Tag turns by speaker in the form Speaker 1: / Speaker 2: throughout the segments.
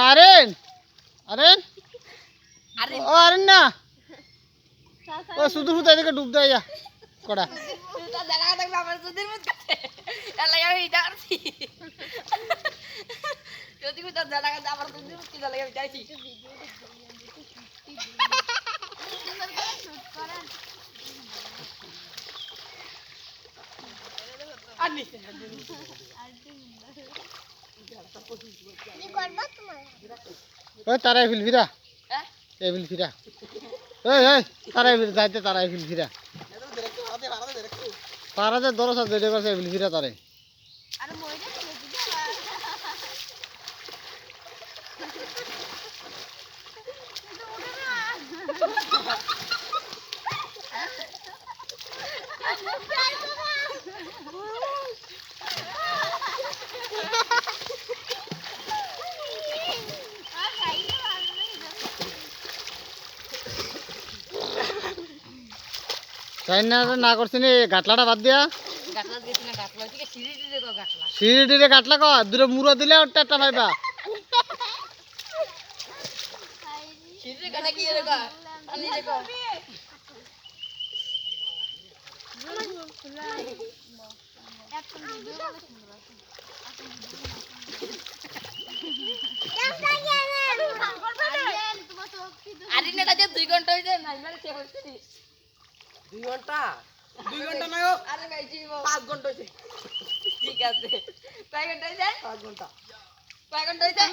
Speaker 1: আরেন আরেন ও আরেন না ও শুধু শুধু এদিকে ডুব দেয় যা কড়া তারাই ফিল ফিরা এই ফিল ফিরা তারাই ফিল যাইতে তারাই ফিল ফিরা তারা যে দরজা জড়িয়ে করছে এই ফিল ফিরা তারে না করছি গাটলাটা বাদ দিয়া সিঁড়ি টিরে গাটলা কর দূরে মুড়ো দিলে ওটা একটা ভাইবা
Speaker 2: দুই ঘন্টা হয়েছে
Speaker 3: 2 ঘন্টা 2 ঘন্টা নয়
Speaker 2: আরে ভাই
Speaker 3: 5 ঘন্টা হয়েছে
Speaker 2: ঠিক আছে কয় ঘন্টা হয়েছে
Speaker 3: 5 ঘন্টা
Speaker 2: কয় ঘন্টা হয়েছে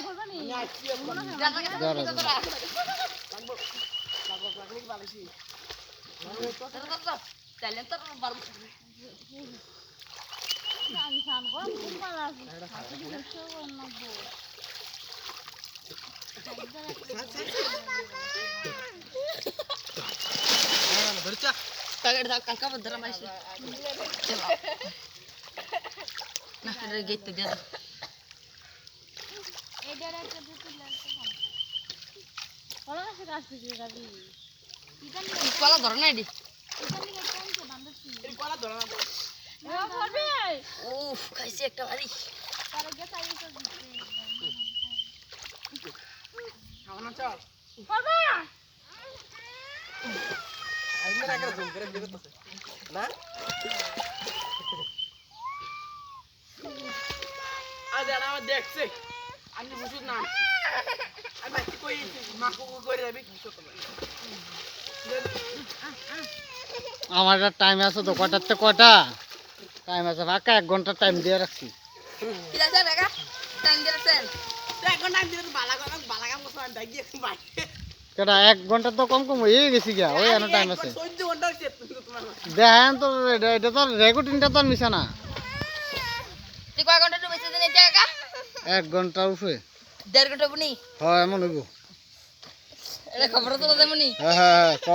Speaker 2: কলা ধর না এটি খাইছি একটা ভারী
Speaker 3: দেখছে আমি বুঝুন না আমি কই মাকু করে যাবি
Speaker 1: আমার টাইম আছে তো কটার থেকে কটা টাইম আছে ফাঁকা 1 ঘন্টা টাইম দিয়ে রাখছি কেটা 1 ঘন্টা তো কম কম হয়ে গেছি গিয়া ওই এনে টাইম আছে দেখেন তো এটা তো রেকর্ডিংটা তো মিশা না 1 ঘন্টা উপরে
Speaker 2: 1.5 ঘন্টা বনি
Speaker 1: হ্যাঁ এমন হইব
Speaker 2: এটা খবর তো দেবনি
Speaker 1: হ্যাঁ ক